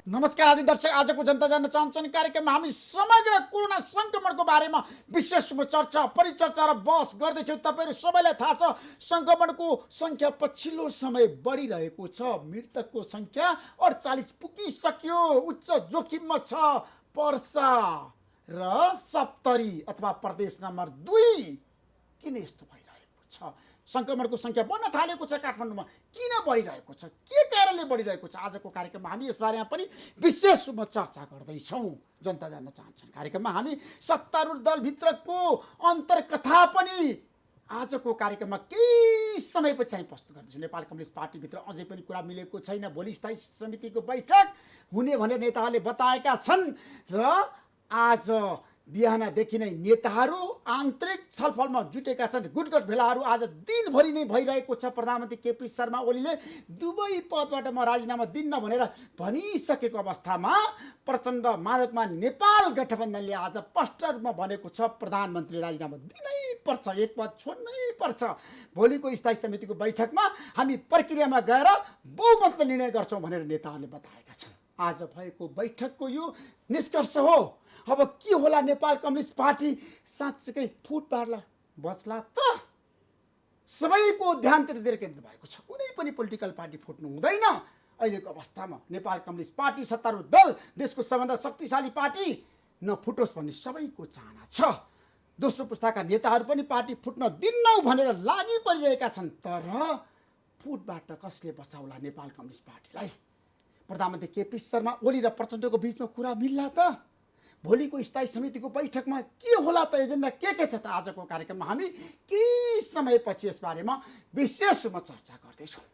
नमस्कार आदि दर्शक, आजको जनता जान्न चाहन्छन् कार्यक्रममा हामी समग्र कोरोना संक्रमणको बारेमा विशेष चर्चा परिचर्चा र बहस गर्दैछौँ। तपाईँहरू सबैलाई थाहा छ, संक्रमणको संख्या पछिल्लो समय बढिरहेको छ। मृतकको संख्या 48 पुगिसक्यो। उच्च जोखिममा छ पर्सा र सप्तरी अथवा प्रदेश नम्बर 2। किन यस्तो भइरहेको छ? संक्रमणको संख्या बढ्न थालेको छ काठमाडौँमा। किन बढिरहेको छ? के कारणले बढिरहेको छ? आजको कार्यक्रममा हामी यसबारेमा पनि विशेष रूपमा चर्चा गर्दैछौँ। जनता जान्न चाहन्छन् कार्यक्रममा हामी सत्तारूढ दलभित्रको अन्तर्कथा पनि आजको कार्यक्रममा केही समयपछि हामी प्रस्तुत गर्दैछौँ। नेपाल कम्युनिस्ट पार्टीभित्र अझै पनि कुरा मिलेको छैन। भोलि स्थायी समितिको बैठक हुने भनेर नेताहरूले बताएका छन् र आज बिहानदेखि नै नेताहरू आन्तरिक छलफलमा जुटेका छन्। गुटगट भेलाहरू आज दिनभरि नै भइरहेको छ। प्रधानमन्त्री केपी शर्मा ओलीले दुवै पदबाट म राजीनामा दिन्न भनेर भनिसकेको अवस्थामा प्रचण्ड माधवमा नेपाल गठबन्धनले आज स्पष्ट रूपमा भनेको छ प्रधानमन्त्रीले राजीनामा दिनै पर्छ, एक पद छोड्नै पर्छ। भोलिको स्थायी समितिको बैठकमा हामी प्रक्रियामा गएर बहुमतले निर्णय गर्छौँ भनेर नेताहरूले बताएका छन्। आज भएको बैठकको यो निष्कर्ष हो। अब के होला? नेपाल कम्युनिस्ट पार्टी साँच्चै फुट पार्ला बच्ला त? सबैको ध्यान त्यतातिर केन्द्रित भएको छ। कुनै पनि पोलिटिकल पार्टी फुट्नु हुँदैन। अहिलेको अवस्थामा नेपाल कम्युनिस्ट पार्टी सत्तारूढ दल, देशको सबभन्दा शक्तिशाली पार्टी नफुटोस् भन्ने सबैको चाहना छ। दोस्रो पुस्ताका नेताहरू पनि पार्टी फुट्न दिन्नौ भनेर लागि परिरहेका छन्। तर फुटबाट कसले बचाउला नेपाल कम्युनिस्ट पार्टीलाई? प्रधानमन्त्री केपी शर्मा ओली र प्रचण्डको बिचमा कुरा मिल्ला त? भोलिको स्थायी समितिको बैठकमा के होला त? एजेन्डा के छ त? आजको कार्यक्रममा हामी केही समयपछि यसबारेमा विशेष रूपमा चर्चा गर्दैछौँ।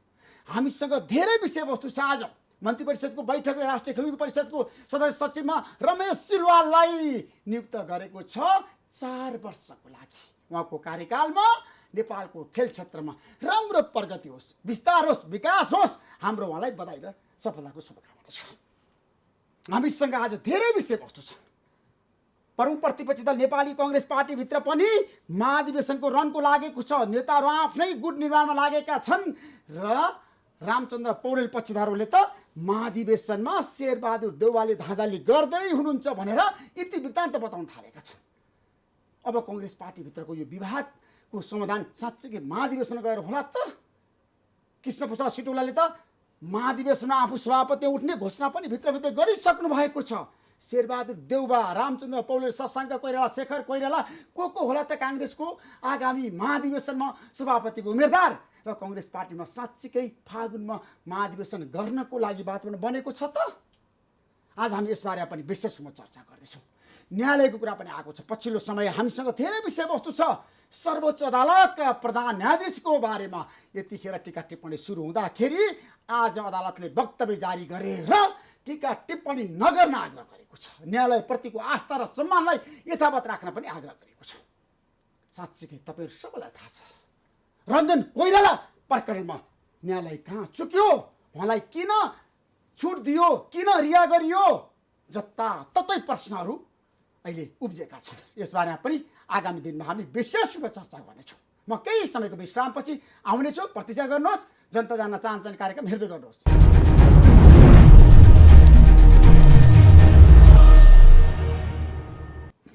हामीसँग धेरै विषयवस्तु छ। आज मन्त्री परिषदको बैठकले राष्ट्रिय खेलकुद परिषदको सदस्य सचिवमा रमेश सिलवाललाई नियुक्त गरेको छ 4 वर्षको लागि। उहाँको कार्यकालमा नेपालको खेल क्षेत्रमा राम्रो प्रगति होस्, विस्तार होस्, विकास होस्। हाम्रो उहाँलाई बधाई र सफलताको शुभकामना छ। हामीसँग आज धेरै विषयवस्तु छ। प्रमुख प्रतिपक्षी दल नेपाली कांग्रेस पार्टीभित्र पनि महाधिवेशनको रनको लागेको छ। नेताहरू आफ्नै गुट निर्माणमा लागेका छन् र रामचन्द्र पौडेल पक्षधरहरूले त महाधिवेशनमा शेरबहादुर देउवाले धाँधली गर्दै हुनुहुन्छ भनेर इतिवृत्तान्त बताउन थालेका छन्। अब कांग्रेस पार्टीभित्रको यो विवादको समाधान साँच्चै महाधिवेशन गएर होला त? कृष्णप्रसाद सिटौलाले त महाधिवेशनमा आफू सभापति उठ्ने घोषणा पनि भित्रभित्र गरिसक्नु भएको छ। शेरबहादुर देउवा, रामचन्द्र पौडेल, शशाङ्क कोइराला, शेखर कोइराला को होला त काङ्ग्रेसको आगामी महाधिवेशनमा सभापतिको उम्मेदवार? र कांग्रेस पार्टीमा साँच्चीकै फागुनमा महाधिवेशन गर्नको लागि वातावरण बनेको छ त? आज हामी यसबारे पनि विशेष रूपमा चर्चा गर्दैछौँ। न्यायालयको कुरा पनि आएको छ। पछिल्लो समय हामीसँग धेरै विषयवस्तु छ। सर्वोच्च अदालतका प्रधान न्यायाधीशको बारेमा यतिखेर टीका टिप्पणी सुरु हुँदाखेरि आज अदालतले वक्तव्य जारी गरेर टीका टिप्पणी नगर्न आग्रह गरेको छ। न्यायालयप्रतिको आस्था र सम्मानलाई यथावत राख्न पनि आग्रह गरेको छ। साँच्चै तपाईँहरू सबैलाई थाहा छ, रञ्जन कोइराला प्रकरणमा न्यायालय कहाँ चुक्यो? उहाँलाई किन छुट दियो? किन रिहा गरियो? जताततै प्रश्नहरू अहिले उब्जेका छन्। यसबारेमा पनि आगामी दिनमा हामी विशेष रूपमा चर्चा गर्नेछौँ। म केही समयको विश्रामपछि आउनेछु। प्रतीक्षा गर्नुहोस्। जनता जान्न चाहन्छन् कार्यक्रम हेर्दै गर्नुहोस्।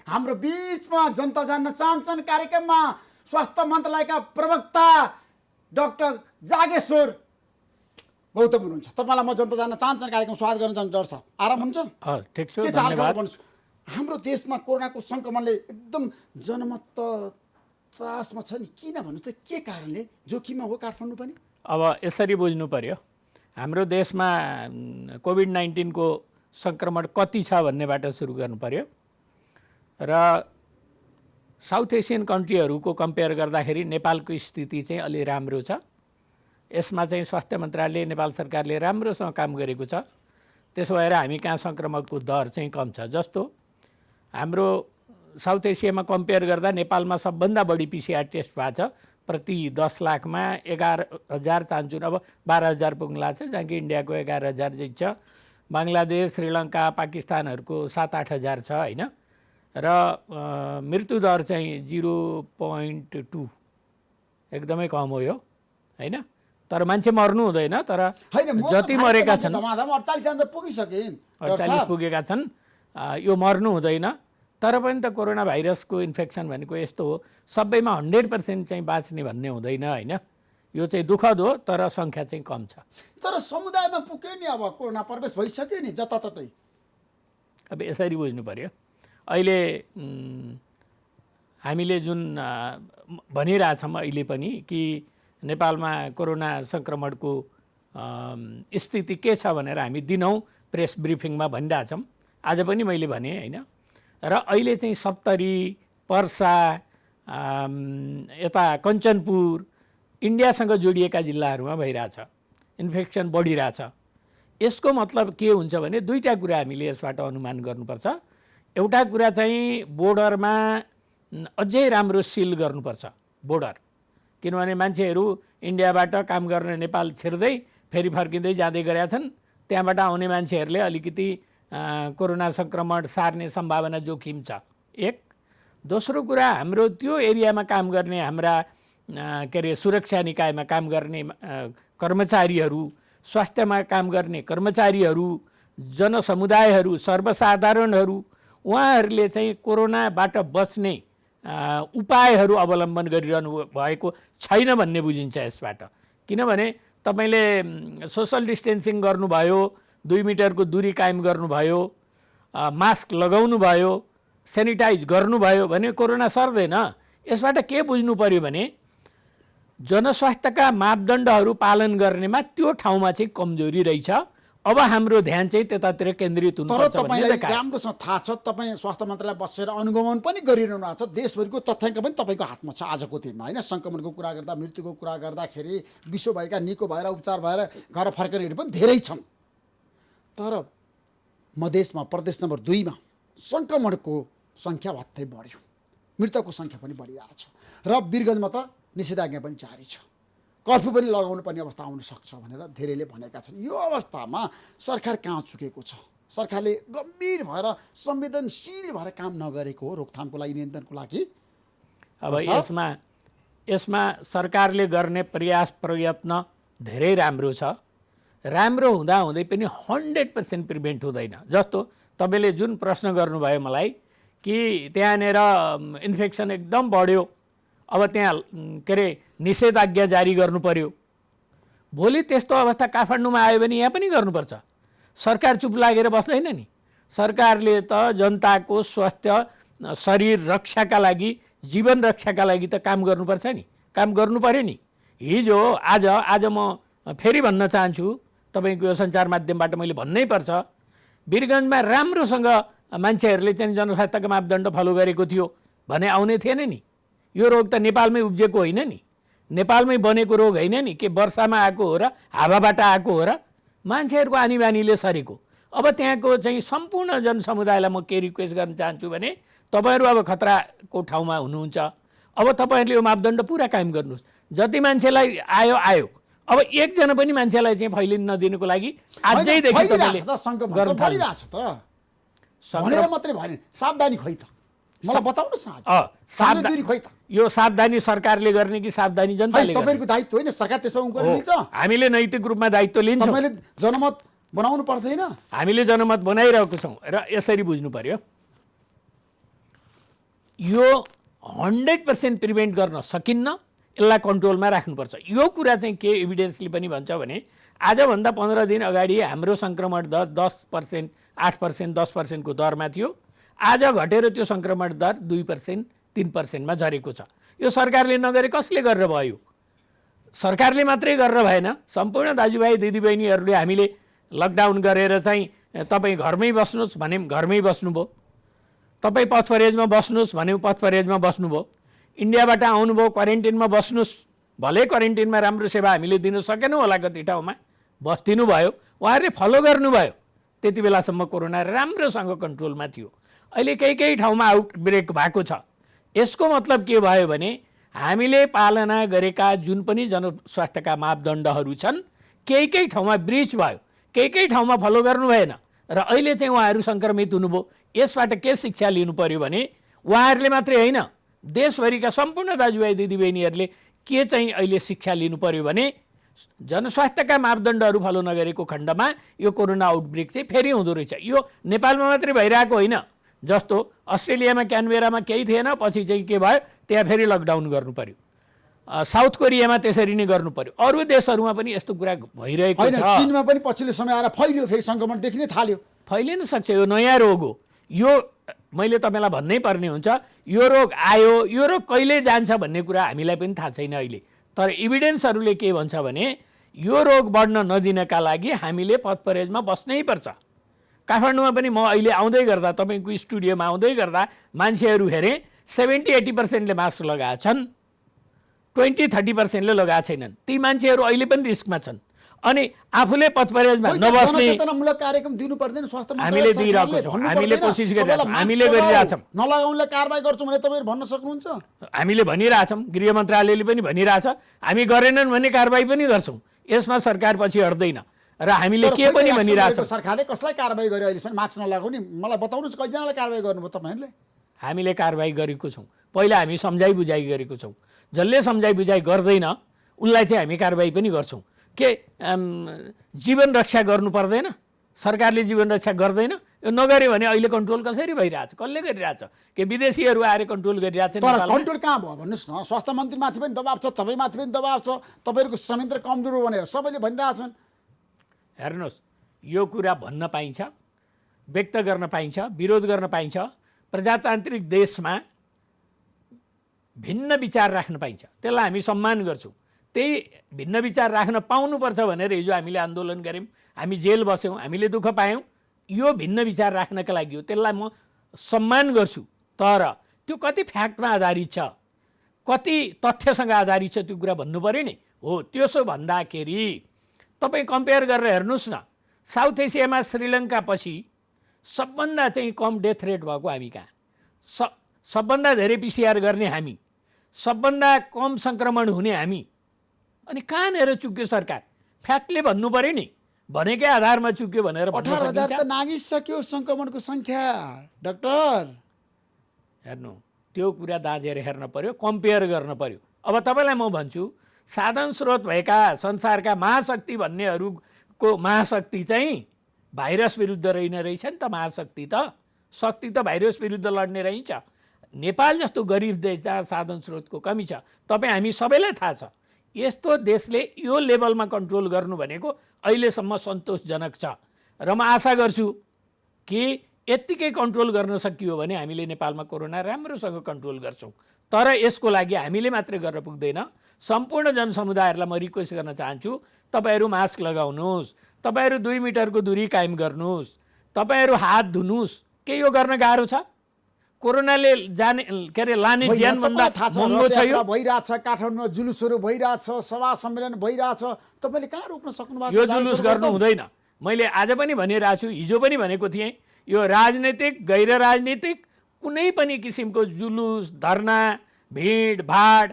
हाम्रो बीचमा जनता जान्न चाहन्छन् कार्यक्रममा स्वास्थ्य मन्त्रालयका प्रवक्ता डाक्टर जागेश्वर गौतम हुनुहुन्छ। तपाईँलाई म जनता जान्न चाहन्छन् कार्यक्रम स्वागत गर्न चाहन्छु। डाक्टर साहब आराम हुन्छ? ठिक छ, के धन्यवाद। हाम्रो देशमा कोरोनाको संक्रमणले एकदम जनमत त्रासमा छ नि। किन भन्नु त? के कारणले जोखिममा हो काठमाडौँ पनि? अब यसरी बुझ्नु पर्यो, हाम्रो देशमा कोभिड-19 को संक्रमण कति छ भन्नेबाट सुरु गर्नु पर्यो। र साउथ एसियन कन्ट्रीहरूको कम्पेयर गर्दाखेरि नेपालको स्थिति चाहिँ अलि राम्रो छ। यसमा चाहिँ स्वास्थ्य मन्त्रालय, नेपाल सरकारले राम्रोसँग काम गरेको छ। त्यसो भएर हामी कहाँ संक्रमणको दर चाहिँ कम छ। जस्तो हाम्रो साउथ एसियामा कम्पेयर गर्दा नेपालमा सबभन्दा बढी पिसिआर टेस्ट भएको छ प्रति 10 लाखमा 11,000 चाहन्छौँ, अब 12,000 पुग्ला छ, जहाँ कि इन्डियाको 11,000 चाहिँ छ, बङ्गलादेश श्रीलङ्का पाकिस्तानहरूको 7-8,000 छ होइन। र मृत्युदर चाहिँ 0.2 एकदमै कम हो यो होइन। तर मान्छे मर्नु हुँदैन, तर जति मरेका छन् 48 जना त पुगिसकिन्, 48 पुगेका छन्, यो मर्नु हुँदैन। तर पनि त कोरोना भाइरसको इन्फेक्सन भनेको यस्तो हो, सबैमा 100% चाहिँ बाँच्ने भन्ने हुँदैन होइन। यो चाहिँ दुःखद हो, तर सङ्ख्या चाहिँ कम छ। तर समुदायमा पुग्यो नि, अब कोरोना प्रवेश भइसक्यो नि जताततै। अब यसरी बुझ्नु पर्यो, अहिले हामीले जुन भनिरहेछौँ अहिले पनि कि नेपालमा कोरोना सङ्क्रमणको स्थिति के छ भनेर हामी दिनौँ प्रेस ब्रिफिङमा भनिरहेछौँ। आज पनि मैले भने होइन। र अहिले चाहिँ सप्तरी, पर्सा, यता कञ्चनपुर, इन्डियासँग जोडिएका जिल्लाहरूमा भइरहेछ, इन्फेक्सन बढिरहेछ। यसको मतलब के हुन्छ भने दुईवटा कुरा हामीले यसबाट अनुमान गर्नुपर्छ। एउटा कुरा चाहिँ बोर्डरमा अझै राम्रो सिल गर्नुपर्छ बोर्डर, किनभने मान्छेहरू इन्डियाबाट काम गर्न नेपाल छिर्दै फेरि फर्किँदै जाँदै गरेका छन्। त्यहाँबाट आउने मान्छेहरूले अलिकति कोरोना सङ्क्रमण सार्ने सम्भावना जोखिम छ एक। दोस्रो कुरा, हाम्रो त्यो एरियामा काम गर्ने हाम्रा के अरे सुरक्षा निकायमा काम गर्ने कर्मचारीहरू, स्वास्थ्यमा काम गर्ने कर्मचारीहरू, जनसमुदायहरू, सर्वसाधारणहरू, उहाँहरूले चाहिँ कोरोनाबाट बच्ने उपायहरू अवलम्बन गरिरहनु भएको छैन भन्ने बुझिन्छ यसबाट। किनभने तपाईँले सोसल डिस्टेन्सिङ गर्नुभयो, 2 मिटरको दूरी कायम गर्नुभयो, मास्क लगाउनु भयो, सेनिटाइज गर्नुभयो भने कोरोना सर्दैन। यसबाट के बुझ्नु पर्यो भने जनस्वास्थ्यका मापदण्डहरू पालन गर्नेमा त्यो ठाउँमा चाहिँ कमजोरी रहेछ। अब हाम्रो ध्यान चाहिँ त्यतातिर केन्द्रित हुनुपर्छ। तर तपाईँलाई राम्रोसँग थाहा छ, तपाईँ स्वास्थ्य मन्त्रालय बसेर अनुगमन पनि गरिरहनु भएको छ, देशभरिको तथ्याङ्क पनि तपाईँको हातमा छ आजको दिनमा होइन। सङ्क्रमणको कुरा गर्दा, मृत्युको कुरा गर्दाखेरि विश्व भएका निको भएर उपचार भएर घर फर्कनेहरू पनि धेरै छन्। तर मधेसमा प्रदेश नम्बर 2 मा सङ्क्रमणको सङ्ख्या भत्तै बढ्यो, मृतकको सङ्ख्या पनि बढिरहेछ र वीरगन्जमा त निषेधाज्ञा पनि जारी छ, कर्फ्यू पनि लगाउनु पर्ने अवस्था आउन सक्छ भनेर धेरैले भनेका छन्। यो अवस्थामा सरकार कहाँ चुकेको छ? सरकारले गम्भीर भएर संवेदनशील भएर काम नगरेको हो रोकथामको लागि, नियन्त्रणको लागि। अब यसमा सरकारले गर्ने प्रयास प्रयत्न धेरै राम्रो छ। राम्रो हुँदाहुँदै पनि 100% प्रिभेन्ट हुँदैन। जस्तो तपाईँले जुन प्रश्न गर्नुभयो मलाई कि त्यहाँनिर इन्फेक्सन एकदम बढ्यो, अब त्यहाँ के अरे निषेधाज्ञा जारी गर्नु पर्यो। भोलि त्यस्तो अवस्था काठमाडौँमा आयो भने यहाँ पनि गर्नुपर्छ। सरकार चुप लागेर बस्दैन नि। सरकारले त जनताको स्वास्थ्य, शरीर रक्षाका लागि, जीवन रक्षाका लागि त काम गर्नुपर्छ नि, काम गर्नु पर्यो नि। हिजो आज म फेरि भन्न चाहन्छु, तपाईँको यो सञ्चार माध्यमबाट मैले भन्नै पर्छ, वीरगन्जमा राम्रोसँग मान्छेहरूले चाहिँ जनस्वास्थ्यका मापदण्ड फलो गरेको थियो भने आउने थिएन नि। यो रोग त नेपालमै उब्जेको होइन नि, नेपालमै बनेको रोग होइन नि। के वर्षामा आएको हो र हावाबाट आएको हो र? मान्छेहरूको आनी बानीले सरेको। अब त्यहाँको चाहिँ सम्पूर्ण जनसमुदायलाई म के रिक्वेस्ट गर्न चाहन्छु भने तपाईँहरू अब खतराको ठाउँमा हुनुहुन्छ, अब तपाईँहरूले यो मापदण्ड पुरा कायम गर्नुहोस्। जति मान्छेलाई आयो, अब एकजना पनि मान्छेलाई चाहिँ फैलिन नदिनुको लागि आजैदेखि तपाईँले गर्नु थाल्नुहोस्। भनेर मात्रै भएन, सावधानी खोइ त मलाई बताउनुहोस् न। यो सावधानी सरकारले गर्ने कि सावधानी जनताले? तपाईँको दायित्व होइन, सरकार त्यसमा उनको लिन्छ। हामीले नैतिक रूपमा दायित्व लिन्छौँ। तपाईँले जनमत बनाउनु पर्दैन? हामीले जनमत बनाइरहेको छौँ र यसरी बुझ्नु पर्यो, यो 100% प्रिभेन्ट गर्न सकिन्न, यसलाई कन्ट्रोलमा राख्नुपर्छ। यो कुरा चाहिँ के एभिडेन्सले पनि भन्छ भने आजभन्दा 15 दिन अगाडि हाम्रो सङ्क्रमण दर 10%, 8%, 10%को दरमा थियो। आज घटेर त्यो सङ्क्रमण दर 2%, 3%मा झरेको छ। यो सरकारले नगरे कसले गरेर भयो? सरकारले मात्रै गरेर भएन, सम्पूर्ण दाजुभाइ दिदीबहिनीहरूले हामीले लकडाउन गरेर चाहिँ तपाईँ घरमै बस्नुहोस् भन्यौँ, घरमै बस्नुभयो। तपाईँ पथपरहेजमा बस्नुहोस् भन्यौँ, पथपरहेजमा बस्नुभयो। इन्डियाबाट आउनुभयो, क्वारेन्टिनमा बस्नुहोस्, भलै क्वारेन्टिनमा राम्रो सेवा हामीले दिन सकेनौँ होला, कति ठाउँमा बस्दिनु भयो, उहाँहरूले फलो गर्नुभयो। त्यति बेलासम्म कोरोना राम्रोसँग कन्ट्रोलमा थियो। अहिले केही ठाउँमा आउटब्रेक भएको छ। यसको मतलब के भयो भने हामीले पालना गरेका जुन पनि जनस्वास्थ्यका मापदण्डहरू छन् केही ठाउँमा ब्रिच भयो, केही ठाउँमा फलो गर्नु भएन र अहिले चाहिँ उहाँहरू सङ्क्रमित हुनुभयो। यसबाट के शिक्षा लिनु पर्यो भने उहाँहरूले मात्रै होइन, देशभरिका सम्पूर्ण दाजुभाइ दिदीबहिनीहरूले के चाहिँ अहिले शिक्षा लिनु पर्यो भने जनस्वास्थ्यका मापदण्डहरू फलो नगरेको खण्डमा यो कोरोना आउटब्रेक चाहिँ फेरि हुँदो रहेछ। यो नेपालमा मात्रै भइरहेको होइन, जस्तो अस्ट्रेलियामा क्यानबेरामा केही थिएन, पछि चाहिँ के भयो, त्यहाँ फेरि लकडाउन गर्नु पर्यो। साउथ कोरियामा त्यसरी नै गर्नु पर्यो। अरू देशहरूमा पनि यस्तो कुरा भइरहेको छ। चीनमा पनि पछिल्लो समय आएर फैलियो, फेरि सङ्क्रमण देखिनै थाल्यो। फैलिन सक्छ, यो नयाँ रोग हो। यो मैले तपाईँलाई भन्नै पर्ने हुन्छ, यो रोग आयो, यो रोग कहिले जान्छ भन्ने कुरा हामीलाई पनि थाहा छैन अहिले। तर इभिडेन्सहरूले के भन्छ भने यो रोग बढ्न नदिनका लागि हामीले पथपरहेजमा बस्नै पर्छ। काठमाडौँमा पनि म अहिले आउँदै गर्दा, तपाईँको स्टुडियोमा आउँदै गर्दा मान्छेहरू हेरेँ 70-80%ले मास्क लगाएछन्, 20-30%ले लगाएको छैनन्। ती मान्छेहरू अहिले पनि रिस्कमा छन्। अनि आफूले पथपरहेजमा नबस्ने जनचेतनामूलक कार्यक्रम दिनु पर्दैन। स्वास्थ्य हामीले दिइरहेको छौँ, हामीले कोसिस गरिरहेछौँ, हामीले गरिरहेछौँ। नलगाउनलाई कारबाही गर्छौँ भने तपाईँहरू भन्न सक्नुहुन्छ? हामीले भनिरहेछौँ, गृह मन्त्रालयले पनि भनिरहेछ, हामी गरेनन् भने कारबाही पनि गर्छौँ। यसमा सरकार पछि हट्दैन र हामीले के पनि भनिरहेछौँ। सरकारले कसलाई कारबाही गर्यो अहिलेसम्म मास्क नलागाउने? मलाई बताउनुहोस्, कतिजनालाई कारबाही गर्नुभयो तपाईँहरूले? हामीले कारबाही गरेको छौँ। पहिला हामी सम्झाइ बुझाइ गरेको छौँ। जसले सम्झाइ बुझाइ गर्दैन उनलाई चाहिँ हामी कारबाही पनि गर्छौँ। के जीवन रक्षा गर्नु पर्दैन? सरकारले जीवन रक्षा गर्दैन? यो नगर्यो भने अहिले कन्ट्रोल कसरी भइरहेछ? कसले गरिरहेछ? के विदेशीहरू आएर कन्ट्रोल गरिरहेछ? तर कन्ट्रोल कहाँ भयो भन्नुहोस् न? स्वास्थ्य मन्त्रीमाथि पनि दबाब छ, तपाईँमाथि पनि दबाब छ, तपाईँहरूको संयन्त्र कमजोर हो भनेर सबैले भनिरहेछन्। हेर्नुहोस्, यो कुरा भन्न पाइन्छ, व्यक्त गर्न पाइन्छ, विरोध गर्न पाइन्छ। प्रजातान्त्रिक देशमा भिन्न विचार राख्न पाइन्छ, त्यसलाई हामी सम्मान गर्छौँ। त्यही भिन्न विचार राख्न पाउनुपर्छ भनेर हिजो हामीले आन्दोलन गऱ्यौँ, हामी जेल बस्यौँ, हामीले दुःख पायौँ। यो भिन्न विचार राख्नका लागि हो, त्यसलाई म सम्मान गर्छु। तर त्यो कति फ्याक्टमा आधारित छ, कति तथ्यसँग आधारित छ, त्यो कुरा भन्नु पऱ्यो नि। हो, त्यसो भन्दाखेरि तपाईँ कम्पेयर गरेर हेर्नुहोस् न, साउथ एसियामा श्रीलङ्का पछि सबभन्दा चाहिँ कम डेथ रेट भएको हामी कहाँ, सबभन्दा धेरै पिसिआर गर्ने हामी, सबभन्दा कम सङ्क्रमण हुने हामी। अनि कहाँनिर चुक्यो सरकार? फ्याक्टले भन्नु पऱ्यो नि, भनेकै आधारमा चुक्यो भनेर 18,000 त नागिसक्यो सङ्क्रमणको सङ्ख्या। डाक्टर हेर्नु, त्यो कुरा दाँजेर हेर्न पर्यो, कम्पेयर गर्न पर्यो। अब तपाईँलाई म भन्छु, साधन स्रोत भएका संसारका महाशक्ति भन्नेहरूको महाशक्ति चाहिँ भाइरस विरुद्ध रहेछ नि त। महाशक्ति त, शक्ति त भाइरस विरुद्ध लड्ने रहन्छ। नेपाल जस्तो गरिब देश जहाँ साधन स्रोतको कमी छ, तपाईँ हामी सबैलाई थाहा छ। यस्तो देशले यो लेभलमा कन्ट्रोल गर्नु भनेको अहिलेसम्म सन्तोषजनक छ र म आशा गर्छु कि यत्तिकै कन्ट्रोल गर्न सकियो भने हामीले नेपालमा कोरोना राम्रोसँग कन्ट्रोल गर्छौँ। तर यसको लागि हामीले मात्रै गर्न पुग्दैन, सम्पूर्ण जनसमुदायहरूलाई म रिक्वेस्ट गर्न चाहन्छु, तपाईँहरू मास्क लगाउनुहोस्, तपाईँहरू 2 मिटरको दूरी कायम गर्नुहोस्, तपाईँहरू हात धुनुहोस्। के यो गर्न गाह्रो छ? कोरोनाले जाने के अरे लाने ज्यानभन्दा महँगो छ यो। भइरहेछ, काठमाडौँमा जुलुसहरू भइरहेछ, सभा सम्मेलन भइरहेछ, तपाईँले कहाँ रोक्न सक्नुभएको? यो जुलुस गर्नु हुँदैन। मैले आज पनि भनिरहेको छु, हिजो पनि भनेको थिएँ, यो राजनीतिक गैर राजनीतिक कुनै पनि किसिमको जुलुस, धरना, भिडभाड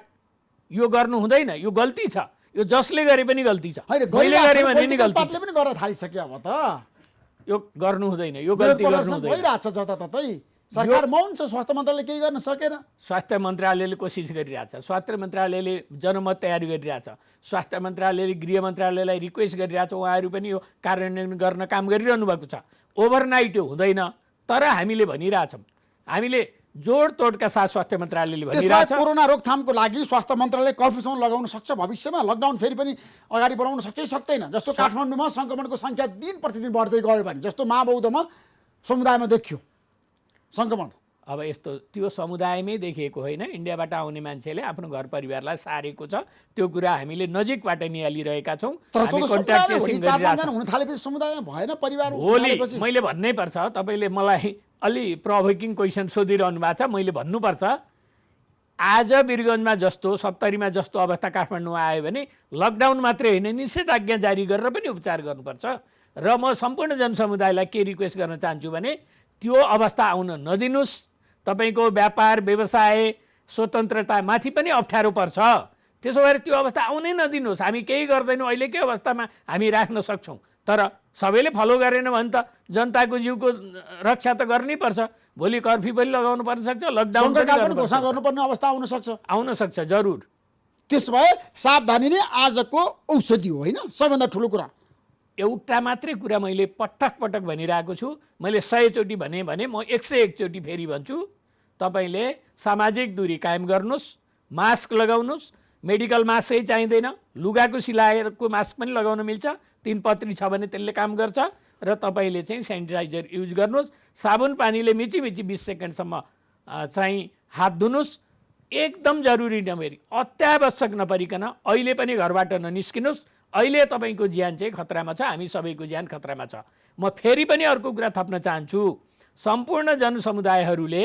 यो गर्नु हुँदैन। यो गल्ती छ, यो जसले गरे पनि गल्ती छ। मैले गरे भने नि गल्ती छ। पनि गर्न थालिसक्यो अब त। यो गर्नु हुँदैन, यो गल्ती गर्नु हुँदैन। भइरहेछ जताततै, सरकार मौन छ, स्वास्थ्य मन्त्रालयले केही गर्न सकेन। स्वास्थ्य मन्त्रालयले कोसिस गरिरहेछ, स्वास्थ्य मन्त्रालयले जनमत तयारी गरिरहेछ, स्वास्थ्य मन्त्रालयले गृह मन्त्रालयलाई रिक्वेस्ट गरिरहेछ, उहाँहरू पनि यो कार्यान्वयन गर्न काम गरिरहनु भएको छ। ओभरनाइट यो हुँदैन, तर हामीले भनिरहेछौँ, हामीले जोडतोडका साथ स्वास्थ्य मन्त्रालयले भनिरहेछ। कोरोना रोकथामको लागि स्वास्थ्य मन्त्रालयले कर्फ्यूसम्म लगाउन सक्छ भविष्यमा? लकडाउन फेरि पनि अगाडि बढाउन सक्छ कि सक्दैन? जस्तो काठमाडौँमा सङ्क्रमणको सङ्ख्या दिन प्रतिदिन बढ्दै गयो भने, जस्तो महाबौद्धमा समुदायमा देखियो सङ्क्रमण। अब यस्तो त्यो समुदायमै देखिएको होइन, इन्डियाबाट आउने मान्छेले आफ्नो घर परिवारलाई सारेको छ। त्यो कुरा हामीले नजिकबाट निहालिरहेका छौँ। भोलि मैले भन्नै पर्छ, तपाईँले मलाई अलि प्रोभोकिङ क्वेसन सोधिरहनु भएको छ, मैले भन्नुपर्छ। आज वीरगन्जमा जस्तो, सप्तरीमा जस्तो अवस्था काठमाडौँमा आयो भने लकडाउन मात्रै होइन, निषेधाज्ञा जारी गरेर पनि उपचार गर्नुपर्छ। र म सम्पूर्ण जनसमुदायलाई के रिक्वेस्ट गर्न चाहन्छु भने त्यो अवस्था आउन नदिनुहोस्। तपाईँको व्यापार व्यवसाय स्वतन्त्रतामाथि पनि अप्ठ्यारो पर्छ। त्यसो भएर त्यो अवस्था आउनै नदिनुहोस्। हामी केही गर्दैनौँ अहिलेकै अवस्थामा हामी राख्न सक्छौँ, तर सबैले फलो गरेन भने त जनताको जीवको रक्षा त गर्नै पर्छ। भोलि कर्फ्यू पनि लगाउनु पर्न सक्छ, लकडाउन सङ्कटकाल पनि घोषणा गर्नुपर्ने अवस्था आउन सक्छ जरुर। त्यसो भए सावधानी नै आजको औषधि हो, होइन? सबैभन्दा ठुलो कुरा एउटा मात्रै कुरा मैले पटक पटक भनिरहेको छु। मैले 100 चोटि भने म 101 चोटि फेरि भन्छु, तपाईँले सामाजिक दूरी कायम गर्नुहोस्, मास्क लगाउनुहोस्। मेडिकल मास्कै चाहिँदैन, लुगाको सिलाएको मास्क पनि लगाउन मिल्छ, 3 पत्री छ भने त्यसले काम गर्छ। र तपाईँले चाहिँ सेनिटाइजर युज गर्नुहोस्। साबुन पानीले मिची 20 सेकेन्डसम्म चाहिँ हात धुनुहोस्। एकदम जरुरी नभएरी अत्यावश्यक नपरिकन अहिले पनि घरबाट ननिस्किनुहोस्। अहिले तपाईँको ज्यान चाहिँ खतरामा छ, हामी सबैको ज्यान खतरामा छ। म फेरि पनि अर्को कुरा थप्न चाहन्छु। सम्पूर्ण जनसमुदायहरूले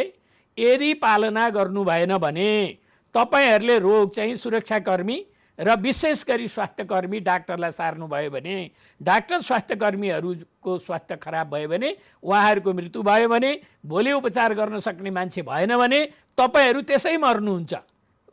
यदि पालना गर्नु भएन भने तपाईँहरूले रोग चाहिँ सुरक्षाकर्मी र विशेष गरी स्वास्थ्यकर्मी डाक्टरलाई सार्नुभयो भने, डाक्टर स्वास्थ्यकर्मीहरूको स्वास्थ्य खराब भयो भने, उहाँहरूको मृत्यु भयो भने, भोलि उपचार गर्न सक्ने मान्छे भएन भने तपाईँहरू त्यसै मर्नुहुन्छ,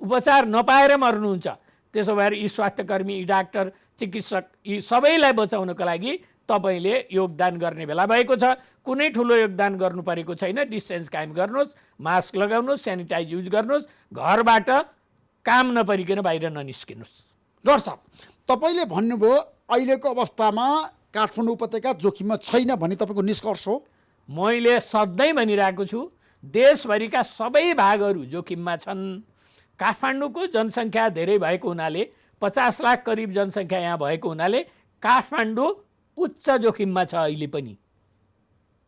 उपचार नपाएर मर्नुहुन्छ। त्यसो भएर यी स्वास्थ्यकर्मी, यी डाक्टर, चिकित्सक, यी सबैलाई बचाउनको लागि तपाईँले योगदान गर्ने बेला भएको छ। कुनै ठुलो योगदान गर्नु परेको छैन। डिस्टेन्स कायम गर्नुहोस्, मास्क लगाउनुहोस्, सेनिटाइज युज गर्नुहोस्, घरबाट काम नपरिकन बाहिर ननिस्किनुहोस्। डाक्टर साहब, तपाईँले भन्नुभयो अहिलेको अवस्थामा काठमाडौँ उपत्यका जोखिममा छैन भन्ने तपाईँको निष्कर्ष हो? मैले सधैँ भनिरहेको छु, देशभरिका सबै भागहरू जोखिममा छन्। काठमाडौँको जनसङ्ख्या धेरै भएको हुनाले, 50 लाख करिब जनसङ्ख्या यहाँ भएको हुनाले काठमाडौँ उच्च जोखिममा छ अहिले पनि।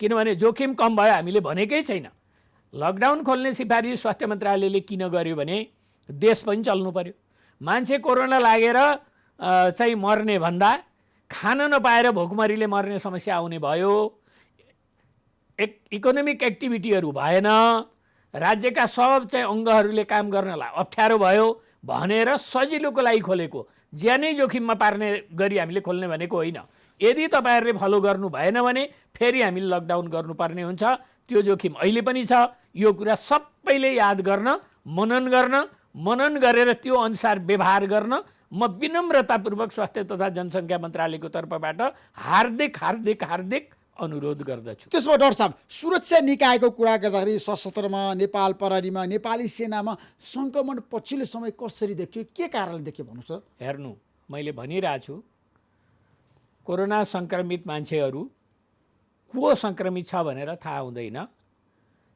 किनभने जोखिम कम भयो हामीले भनेकै छैन। लकडाउन खोल्ने सिफारिस स्वास्थ्य मन्त्रालयले किन गर्यो भने देश पनि चल्नु पर्यो। मान्छे कोरोना लागेर चाहिँ मर्ने भन्दा खान नपाएर भोकमरीले मर्ने समस्या आउने भयो। इकोनोमिक एक्टिभिटीहरू भएन, राज्यका सब चाहिँ अङ्गहरूले काम गर्नलाई अप्ठ्यारो भयो भनेर सजिलोको लागि खोलेको, ज्यानै जोखिममा पार्ने गरी हामीले खोल्ने भनेको होइन। यदि तपाईँहरूले फलो गर्नु भएन भने फेरि हामीले लकडाउन गर्नुपर्ने हुन्छ। त्यो जोखिम अहिले पनि छ। यो कुरा सबैले याद गर्न, मनन गरेर त्यो अनुसार व्यवहार गर्न म विनम्रतापूर्वक स्वास्थ्य तथा जनसङ्ख्या मन्त्रालयको तर्फबाट हार्दिक अनुरोध गर्दछु। त्यसो भए डाक्टर साहब, सुरक्षा निकायको कुरा गर्दाखेरि सशस्त्रमा, नेपाल प्रहरीमा, नेपाली सेनामा सङ्क्रमण पछिल्लो समय कसरी देखियो, के कारणले देखियो भन्नु सर? हेर्नु, मैले भनिरहेको छु, कोरोना सङ्क्रमित मान्छेहरू को सङ्क्रमित छ भनेर थाहा हुँदैन।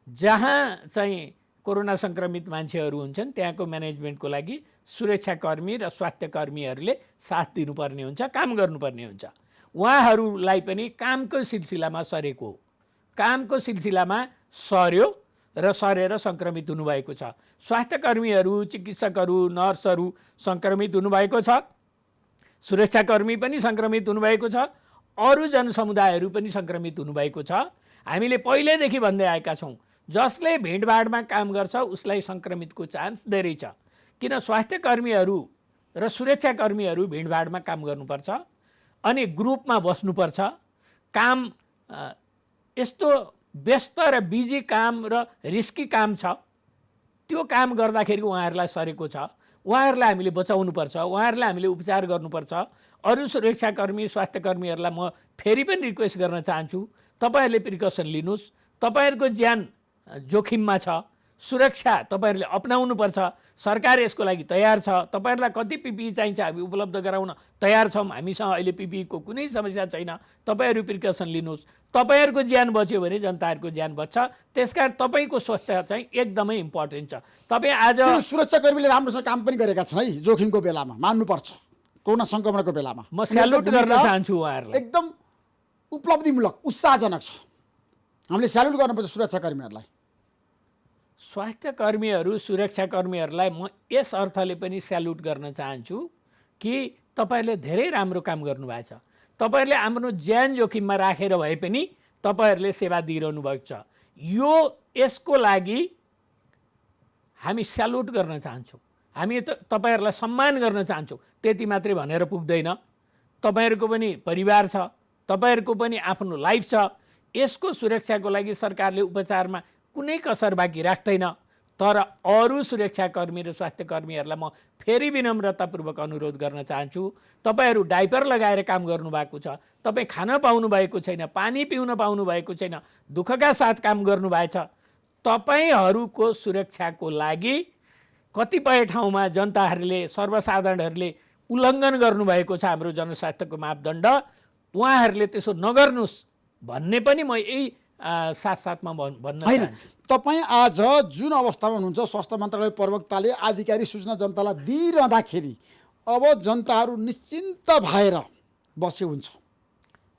जहाँ चाहिँ कोरोना सङ्क्रमित मान्छेहरू हुन्छन् त्यहाँको म्यानेजमेन्टको लागि सुरक्षाकर्मी र स्वास्थ्यकर्मीहरूले साथ दिनुपर्ने हुन्छ, काम गर्नुपर्ने हुन्छ। उहाँहरूलाई पनि कामको सिलसिलामा सरेको, कामको सिलसिलामा सर्यो र सरेर सङ्क्रमित हुनुभएको छ। स्वास्थ्यकर्मीहरू, चिकित्सकहरू, नर्सहरू सङ्क्रमित हुनुभएको छ, सुरक्षाकर्मी पनि सङ्क्रमित हुनुभएको छ, अरू जनसमुदायहरू पनि सङ्क्रमित हुनुभएको छ। हामीले पहिल्यैदेखि भन्दै आएका छौँ, जसले भिडभाडमा काम गर्छ उसलाई सङ्क्रमितको चान्स धेरै छ। किन स्वास्थ्यकर्मीहरू र सुरक्षाकर्मीहरू भिडभाडमा काम गर्नुपर्छ अनि ग्रुपमा बस्नुपर्छ। काम यस्तो व्यस्त र बिजी काम र रिस्की काम छ, त्यो काम गर्दाखेरि उहाँहरूलाई सरेको छ। उहाँहरूलाई हामीले बचाउनुपर्छ, उहाँहरूलाई हामीले उपचार गर्नुपर्छ। अरू सुरक्षाकर्मी, स्वास्थ्यकर्मीहरूलाई म फेरि पनि रिक्वेस्ट गर्न चाहन्छु, तपाईँहरूले प्रिकसन लिनुहोस्। तपाईँहरूको ज्यान जोखिममा छ, सुरक्षा तपाईँहरूले अपनाउनुपर्छ। सरकार यसको लागि तयार छ। तपाईँहरूलाई कति पिपिई चाहिन्छ हामी उपलब्ध गराउन तयार छौँ। हामीसँग अहिले पिपिईको कुनै समस्या छैन। तपाईँहरू प्रिकसन लिनुहोस्। तपाईँहरूको ज्यान बच्यो भने जनताहरूको ज्यान बच्छ। त्यसकारण तपाईँको स्वास्थ्य चाहिँ एकदमै इम्पोर्टेन्ट छ। तपाईँ आज सुरक्षाकर्मीले राम्रोसँग काम पनि गरेका छन् है, जोखिमको बेलामा मान्नुपर्छ। कोरोना सङ्क्रमणको बेलामा म स्यालुट गर्न चाहन्छु उहाँहरूलाई। एकदम उपलब्धिमूलक, उत्साहजनक छ। हामीले स्यालुट गर्नुपर्छ सुरक्षाकर्मीहरूलाई। स्वास्थ्यकर्मीहरू, सुरक्षाकर्मीहरूलाई म यस अर्थले पनि स्यालुट गर्न चाहन्छु कि तपाईँहरूले धेरै राम्रो काम गर्नुभएको छ। तपाईँहरूले आफ्नो ज्यान जोखिममा राखेर भए पनि तपाईँहरूले सेवा दिइरहनु भएको छ। यसको लागि हामी स्यालुट गर्न चाहन्छौँ। हामी तपाईँहरूलाई सम्मान गर्न चाहन्छौँ। त्यति मात्रै भनेर पुग्दैन। तपाईँहरूको पनि परिवार छ, तपाईँहरूको पनि आफ्नो लाइफ छ। यसको सुरक्षाको लागि सरकारले उपचारमा कुनै कसर बाँकी राख्दैन। तर अरू सुरक्षाकर्मी र स्वास्थ्यकर्मीहरूलाई म फेरि विनम्रतापूर्वक अनुरोध गर्न चाहन्छु, तपाईँहरू डाइपर लगाएर काम गर्नुभएको छ, तपाईँ खान पाउनु भएको छैन, पानी पिउन पाउनु भएको छैन, दुःखका साथ काम गर्नुभएछ। तपाईँहरूको सुरक्षाको लागि कतिपय ठाउँमा जनताहरूले सर्वसाधारणहरूले उल्लङ्घन गर्नुभएको छ हाम्रो जनस्वास्थ्यको मापदण्ड, उहाँहरूले त्यसो नगर्नुहोस् भन्ने पनि म यही साथसाथमा भन्न चाहन्छु। तपाईँ आज जुन अवस्थामा हुनुहुन्छ, स्वास्थ्य मन्त्रालय प्रवक्ताले आधिकारिक सूचना जनतालाई दिइरहँदाखेरि अब जनताहरू निश्चिन्त भएर बसे हुन्छ?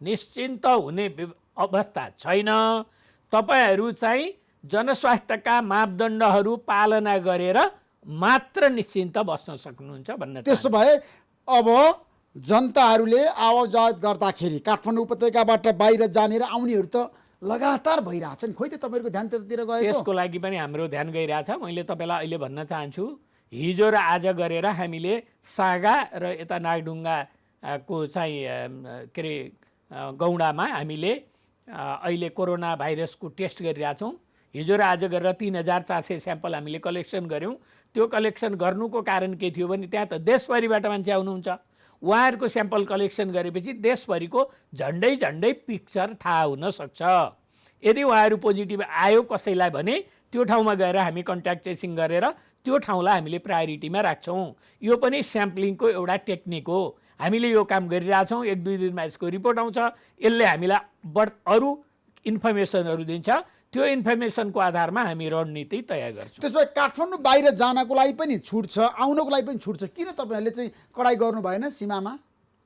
निश्चिन्त हुने अवस्था छैन। तपाईँहरू चाहिँ जनस्वास्थ्यका मापदण्डहरू पालना गरेर मात्र निश्चिन्त बस्न सक्नुहुन्छ भन्न चाहन्छु। त्यसो भए अब जनताहरूले आवाजात गर्दाखेरि काठमाडौँ उपत्यकाबाट बाहिर जाने र आउनेहरू त लगातार भइरहेछ नि, खोइ त तपाईँहरूको ध्यान त्यतातिर गएको? त्यसको लागि पनि हाम्रो ध्यान गइरहेछ। मैले तपाईँलाई अहिले भन्न चाहन्छु, हिजो र आज गरेर हामीले सागा र यता नागढुङ्गाको चाहिँ के अरे गौडामा हामीले अहिले कोरोना भाइरसको टेस्ट गरिरहेछौँ। हिजो र आज गरेर 3400 स्याम्पल हामीले कलेक्सन गऱ्यौँ। त्यो कलेक्सन गर्नुको कारण के थियो भने त्यहाँ त देशभरिबाट मान्छे आउनुहुन्छ। उहाँहरूको स्याम्पल कलेक्सन गरेपछि देशभरिको झन्डै पिक्चर थाहा हुनसक्छ। यदि उहाँहरू पोजिटिभ आयो कसैलाई भने त्यो ठाउँमा गएर हामी कन्ट्याक्ट ट्रेसिङ गरेर त्यो ठाउँलाई हामीले प्रायोरिटीमा राख्छौँ। यो पनि स्याम्पलिङको एउटा टेक्निक हो। हामीले यो काम गरिरहेछौँ। 1-2 दिनमा यसको रिपोर्ट आउँछ। यसले हामीलाई अरू इन्फर्मेसनहरू दिन्छ। त्यो इन्फर्मेसनको आधारमा हामी रणनीति तयार गर्छौँ। त्यसो भए काठमाडौँ बाहिर जानको लागि पनि छुट छ, आउनको लागि पनि छुट छ, किन तपाईँहरूले चाहिँ कडाइ गर्नु भएन सीमामा?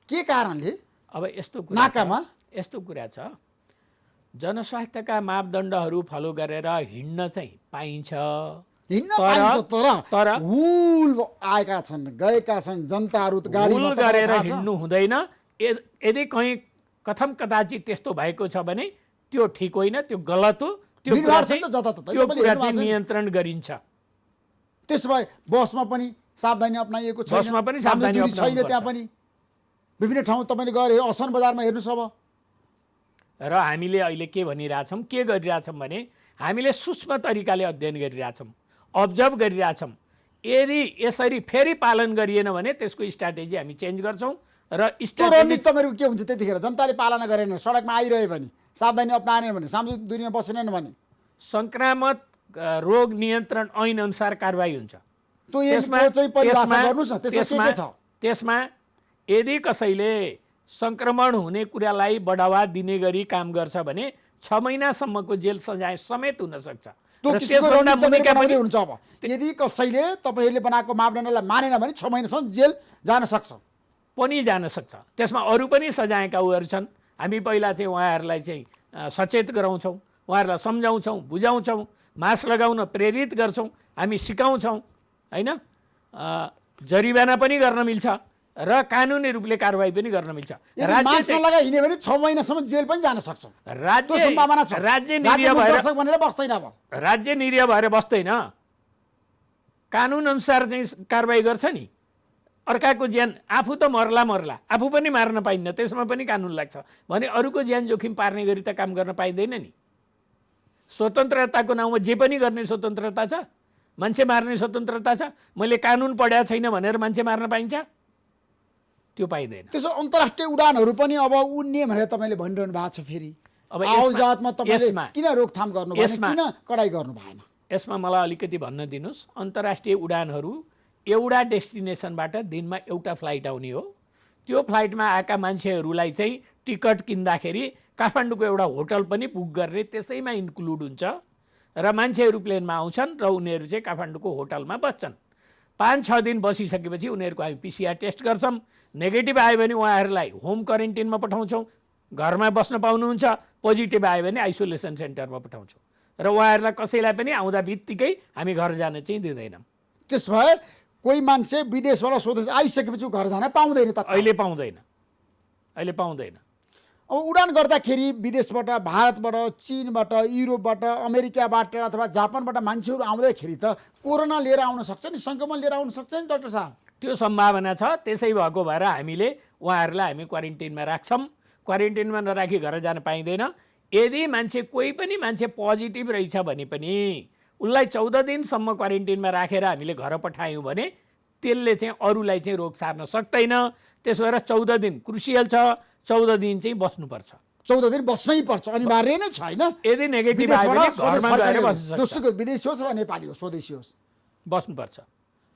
के कारणले? अब यस्तो नाकामा यस्तो कुरा छ, जनस्वास्थ्यका मापदण्डहरू फलो गरेर हिँड्न चाहिँ पाइन्छ, हिँड्न पाइन्छ, तर हुल आएका छन्, गएका छन् जनताहरू गाडीमा गरेर हिँड्नु हुँदैन। यदि कहीँ कथम कदाचित त्यस्तो भएको छ भने त्यो ठिक होइन, त्यो गलत हो। त्यो कुरा चाहिँ नियन्त्रण गरिन्छ। त्यसो भए बसमा पनि सावधानी अपनाइएको छैन, बसमा पनि सावधानी छैन, त्यहाँ पनि विभिन्न ठाउँ तपाईँले गएर असन बजारमा हेर्नुहोस्। अब र हामीले अहिले के भनिरहेछौँ, के गरिरहेछौँ भने हामीले सूक्ष्म तरिकाले अध्ययन गरिरहेछौँ, अब्जर्भ गरिरहेछौँ। यदि यसरी फेरि पालन गरिएन भने त्यसको स्ट्राटेजी हामी चेन्ज गर्छौँ। र रणनीति तपाईँहरूको के हुन्छ त्यतिखेर? जनताले पालना गरेन, सडकमा आइरह्यो भने, सावधानी अपनाएन भने, सामाजिक दूरीमा बसेनन् भने? सङ्क्रामक रोग नियन्त्रण ऐन अनुसार कारवाही हुन्छ। त्यसमा यदि कसैले सङ्क्रमण हुने कुरालाई बढावा दिने गरी काम गर्छ भने 6 महिनासम्मको जेल सजाय समेत हुन सक्छ। यदि कसैले तपाईँहरूले बनाएको मापदण्डलाई मानेन भने 6 महिनासम्म जेल जान सक्छ, पनि जान सक्छ। त्यसमा अरू पनि सजायका उहरू छन्। हामी पहिला चाहिँ उहाँहरूलाई चाहिँ सचेत गराउँछौँ, उहाँहरूलाई सम्झाउँछौँ, बुझाउँछौँ, मास्क लगाउन प्रेरित गर्छौँ, हामी सिकाउँछौँ, होइन? जरिवाना पनि गर्न मिल्छ र कानुनी रूपले कारवाही पनि गर्न मिल्छ। मास्क नलगाई हिँड्यो भने 6 महिनासम्म जेल पनि जान सक्छ। राज्य निरीह भएर बस्दैन, कानुन अनुसार चाहिँ कारवाही गर्छ नि। अर्काको ज्यान, आफू त मर्ला, आफू पनि मार्न पाइन्न, त्यसमा पनि कानुन लाग्छ भने अरूको ज्यान जोखिम पार्ने गरी त काम गर्न पाइँदैन नि। स्वतन्त्रताको नाउँमा जे पनि गर्ने स्वतन्त्रता छ, मान्छे मार्ने स्वतन्त्रता छ। मैले कानुन पढाएको छैन भनेर मान्छे मार्न पाइन्छ? त्यो पाइँदैन। त्यसो अन्तर्राष्ट्रिय उडानहरू पनि अब उड्ने भनेर तपाईँले भनिरहनु भएको छ। फेरि अब आवाजातमा तपाईँले किन रोकथाम गर्नु भएन, किन कडाइ गर्नु भएन? यसमा मलाई अलिकति भन्न दिनुहोस्। अन्तर्राष्ट्रिय उडानहरू एउटा डेस्टिनेसनबाट दिनमा एउटा फ्लाइट आउने हो। त्यो फ्लाइटमा आएका मान्छेहरूलाई चाहिँ टिकट किन्दाखेरि काठमाडौँको एउटा होटल पनि बुक गर्ने त्यसैमा इन्क्लुड हुन्छ र मान्छेहरू प्लेनमा आउँछन् र उनीहरू चाहिँ काठमाडौँको होटलमा बस्छन्। 5-6 दिन बसिसकेपछि उनीहरूको हामी PCR टेस्ट गर्छौँ। नेगेटिभ आयो भने उहाँहरूलाई होम क्वारेन्टिनमा पठाउँछौँ, घरमा बस्न पाउनुहुन्छ। पोजिटिभ आयो भने आइसोलेसन सेन्टरमा पठाउँछौँ र उहाँहरूलाई कसैलाई पनि आउँदा बित्तिकै हामी घर जान चाहिँ दिँदैनौँ। त्यस भए कोही मान्छे विदेशबाट स्वदेश आइसकेपछि घर जान पाउँदैन त? अहिले पाउँदैन। अब उडान गर्दाखेरि विदेशबाट, भारतबाट, चीनबाट, युरोपबाट, अमेरिकाबाट अथवा जापानबाट मान्छेहरू आउँदाखेरि त कोरोना लिएर आउन सक्छ नि, सङ्क्रमण लिएर आउन सक्छ नि डाक्टर साहब? त्यो सम्भावना छ। त्यसै भएको भएर हामीले उहाँहरूलाई हामी क्वारेन्टिनमा राख्छौँ। क्वारेन्टिनमा नराखी घर जान पाइँदैन। यदि कोही पनि मान्छे पोजिटिभ रहेछ भने पनि उसलाई 14 दिनसम्म क्वारेन्टिनमा राखेर हामीले घर पठायौँ भने त्यसले चाहिँ अरूलाई चाहिँ रोग सार्न सक्दैन। त्यसो भएर 14 दिन क्रुसियल छ, 14 दिन चाहिँ बस्नुपर्छ। 14 दिन बस्नै पर्छ, अनिवार्य नै छ होइन। यदि नेगेटिभ आयो भने घरमा गएर बस्न सक्छ। दोस्रो विदेशी होस् वा नेपाली होस्, स्वदेशी होस्, बस्नुपर्छ।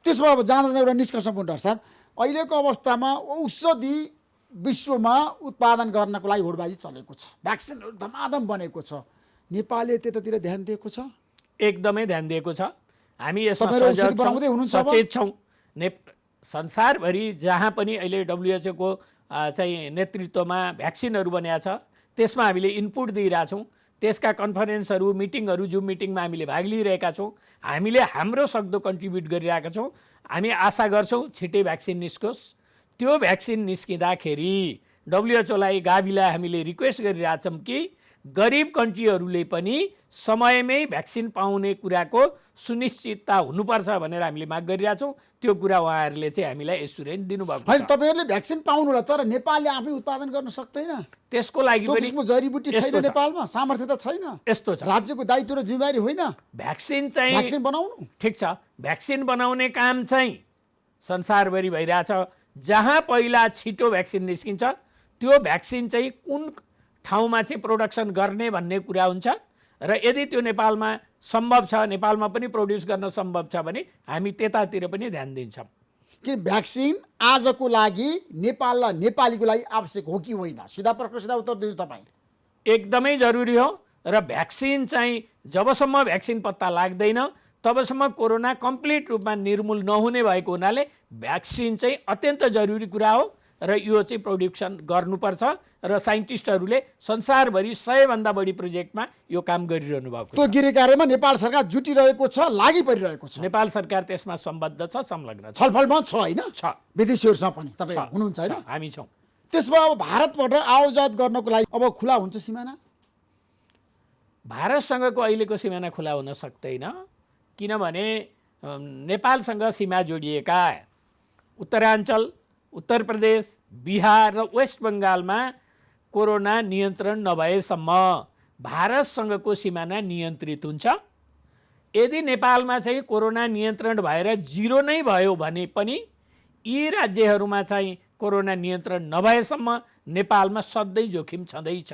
त्यसमा अब जाँदा एउटा निष्कर्ष पुग्नु डाक्टर साहब, अहिलेको अवस्थामा औषधि विश्वमा उत्पादन गर्नको लागि होडबाजी चलेको छ, भ्याक्सिनहरू धमाधम बनेको छ, नेपालले त्यतातिर ध्यान दिएको छ? एकदमै ध्यान दिएको छ। हामी यसमा तपाईँहरू औषधि सजग बनाउँदै छौँ, हुनुहुन्छ अब? सचेत छौँ। संसारभरि जहाँ पनि अहिले WHO को चाहिँ नेतृत्वमा भ्याक्सिनहरू बनिएको छ, त्यसमा हामीले इनपुट दिइरहेछौँ। त्यसका कन्फरेन्सहरू, मिटिङहरू, जुम मिटिङमा हामीले भाग लिइरहेका छौँ। हामीले हाम्रो सक्दो कन्ट्रिब्युट गरिरहेका छौँ। हामी आशा गर्छौँ छिट्टै भ्याक्सिन निस्कोस्। त्यो भ्याक्सिन निस्किँदाखेरि WHO लाई, गाभिलाई हामीले रिक्वेस्ट गरिरहेछौँ कि गरिब कन्ट्रीहरूले पनि समयमै भ्याक्सिन पाउने कुराको सुनिश्चितता हुनुपर्छ भनेर हामीले माग गरिरहेछौँ। त्यो कुरा उहाँहरूले चाहिँ हामीलाई एस्युरेन्स दिनुभएको होइन, छ। तपाईँहरूले भ्याक्सिन पाउनु र तर नेपालले आफै उत्पादन गर्न सक्दैन? त्यसको लागि त्यो पनि किसिमको जडीबुटी छैन यस्तो छ। नेपालमा, सामर्थ्य त छैन। यस्तो छ, राज्यको दायित्व र जिम्मेवारी होइन भ्याक्सिन चाहिँ भ्याक्सिन बनाउनु। ठिक छ, भ्याक्सिन बनाउने काम चाहिँ संसारभरि भइरहेछ। जहाँ पहिला छिटो भ्याक्सिन निस्किन्छ त्यो भ्याक्सिन चाहिँ कुन ठाउँमा चाहिँ प्रोडक्सन गर्ने भन्ने कुरा हुन्छ र यदि त्यो नेपालमा सम्भव छ, नेपालमा पनि प्रोड्युस गर्न सम्भव छ भने हामी त्यतातिर पनि ध्यान दिन्छौँ। कि भ्याक्सिन आजको लागि नेपाल र नेपालीको लागि आवश्यक हो कि होइन? सिधा प्रश्न, सिधा उत्तर दिनु तपाईँ। एकदमै जरुरी हो र भ्याक्सिन चाहिँ जबसम्म भ्याक्सिन पत्ता लाग्दैन तबसम्म कोरोना कम्प्लिट रूपमा निर्मूल नहुने भएको हुनाले भ्याक्सिन चाहिँ अत्यन्त जरुरी कुरा हो र यो चाहिँ प्रोडक्सन गर्नुपर्छ र साइन्टिस्टहरूले संसारभरि 100 भन्दा बढी प्रोजेक्टमा यो काम गरिरहनु भएको त्यो छ। गृह कार्यमा नेपाल सरकार जुटिरहेको छ, लागि परिरहेको छ, नेपाल सरकार त्यसमा सम्बद्ध छ, संलग्न छ। छलफलमा छ होइन? छ। विदेशीहरूसँग पनि तपाईँ छ, हुनुहुन्छ होइन? छ, हामी छौँ। त्यसमा अब भारतबाट आयात गर्नको लागि अब खुला हुन्छ सिमाना? भारतसँगको अहिलेको सिमाना खुला हुन सक्दैन, किनभने नेपालसँग सीमा जोडिएका उत्तराञ्चल, उत्तर प्रदेश, बिहार र वेस्ट बङ्गालमा कोरोना नियन्त्रण नभएसम्म भारतसँगको सिमाना नियन्त्रित हुन्छ। यदि नेपालमा चाहिँ कोरोना नियन्त्रण भएर 0 नै भयो भने पनि यी राज्यहरूमा चाहिँ कोरोना नियन्त्रण नभएसम्म नेपालमा सधैँ जोखिम छँदैछ,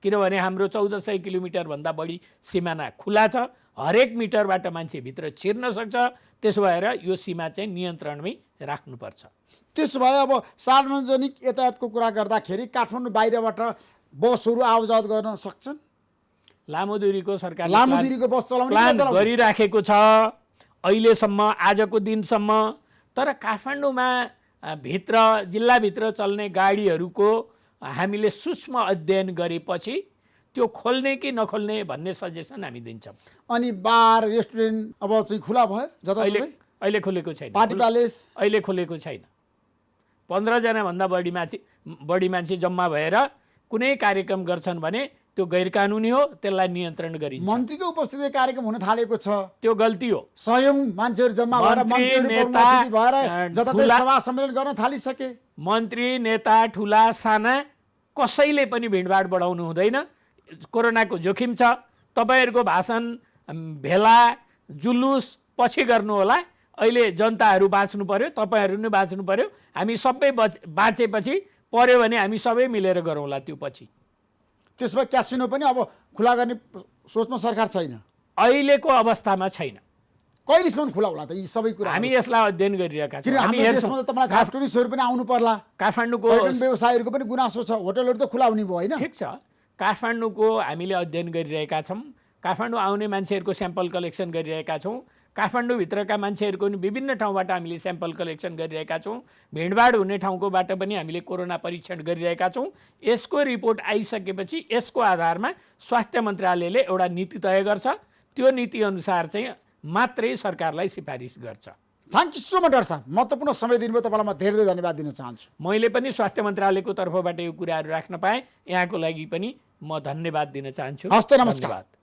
किनभने हाम्रो 1400 किलोमिटरभन्दा बढी सिमाना खुला छ। हरेक मिटरबाट मान्छे भित्र छिर्न सक्छ। त्यसो भएर यो सीमा चाहिँ नियन्त्रणमै राख्नुपर्छ। त्यसो भए अब सार्वजनिक यातायातको कुरा गर्दाखेरि काठमाडौँ बाहिरबाट बसहरू आयात गर्न सक्छन्? लामो दूरीको सरकारले लामो दूरीको बस चलाउने प्लान कि नचलाउने? गरिराखेको छ अहिलेसम्म, आजको दिनसम्म। तर काठमाडौँमा भित्र, जिल्लाभित्र चल्ने गाडीहरूको हामीले सूक्ष्म अध्ययन गरेपछि त्यो खोल्ने कि नखोल्ने भन्ने सजेसन हामी दिन्छौँ। अनि बार, रेस्टुरेन्ट अब चाहिँ खुला भयो जताततै? अहिले खोलेको छैन। Party palace? अहिले खोलेको छैन। 15 जनाभन्दा बढी मान्छे जम्मा भएर कुनै कार्यक्रम गर्छन् भने त्यो गैरकानुनी हो, त्यसलाई नियन्त्रण गरिन्छ। मन्त्रीको उपस्थिति कार्यक्रम हुन थालेको छ, त्यो गल्ती हो। स्वयं मान्छेहरू जम्मा भएर मन्त्री, मन्त्रीहरू नेता, बहुमती भएर जताततै ठुला- सभा सम्मेलन गर्न थालिसके। मन्त्री, नेता, ठुला साना कसैले पनि भिडभाड बढाउनु हुँदैन। कोरोनाको जोखिम छ। तपाईँहरूको भाषण, भेला, जुलुस पछि गर्नु होला। अहिले जनताहरू बाँच्नु पर्यो, तपाईँहरू नै बाँच्नु पर्यो। हामी सबै बाँचेपछि पर्यो भने हामी सबै मिलेर गरौँला त्यो पछि। त्यसमा क्यासिनो पनि अब खुला गर्ने सोचमा सरकार छैन? अहिलेको अवस्थामा छैन। कहिलेसम्म खुला होला त यी सबै कुरा? हामी यसलाई अध्ययन गरिरहेका किन छौँ। हामी हाम्रो हेर्छौँ। देशमा त तपाईँलाई थाहा, टुरिस्टहरू पनि आउनु पर्ला, काठमाडौँको पर्यटन व्यवसायीहरूको पनि गुनासो छ, होटलहरू त खुला हुने भयो होइन? ठिक छ। काठमाडौँको हामीले अध्ययन गरिरहेका छौँ। काठमाडौँ आउने मान्छेहरूको स्याम्पल कलेक्सन गरिरहेका छौँ। काठमाडौँभित्रका मान्छेहरूको पनि विभिन्न ठाउँबाट हामीले स्याम्पल कलेक्सन गरिरहेका छौँ। भिडभाड हुने ठाउँकोबाट पनि हामीले कोरोना परीक्षण गरिरहेका छौँ। यसको रिपोर्ट आइसकेपछि यसको आधारमा स्वास्थ्य मन्त्रालयले एउटा नीति तय गर्छ। त्यो नीतिअनुसार चाहिँ मात्रै सरकारलाई सिफारिस गर्छ। Thank you so much doctor साहब, महत्त्वपूर्ण समय दिनुभयो, तपाईँलाई म धेरै धन्यवाद दिन चाहन्छु। मैले पनि स्वास्थ्य मन्त्रालयको तर्फबाट यो कुराहरू राख्न पाएँ, यहाँको लागि पनि म धन्यवाद दिन चाहन्छु। हस्त नमस्कार। धन्यवाद।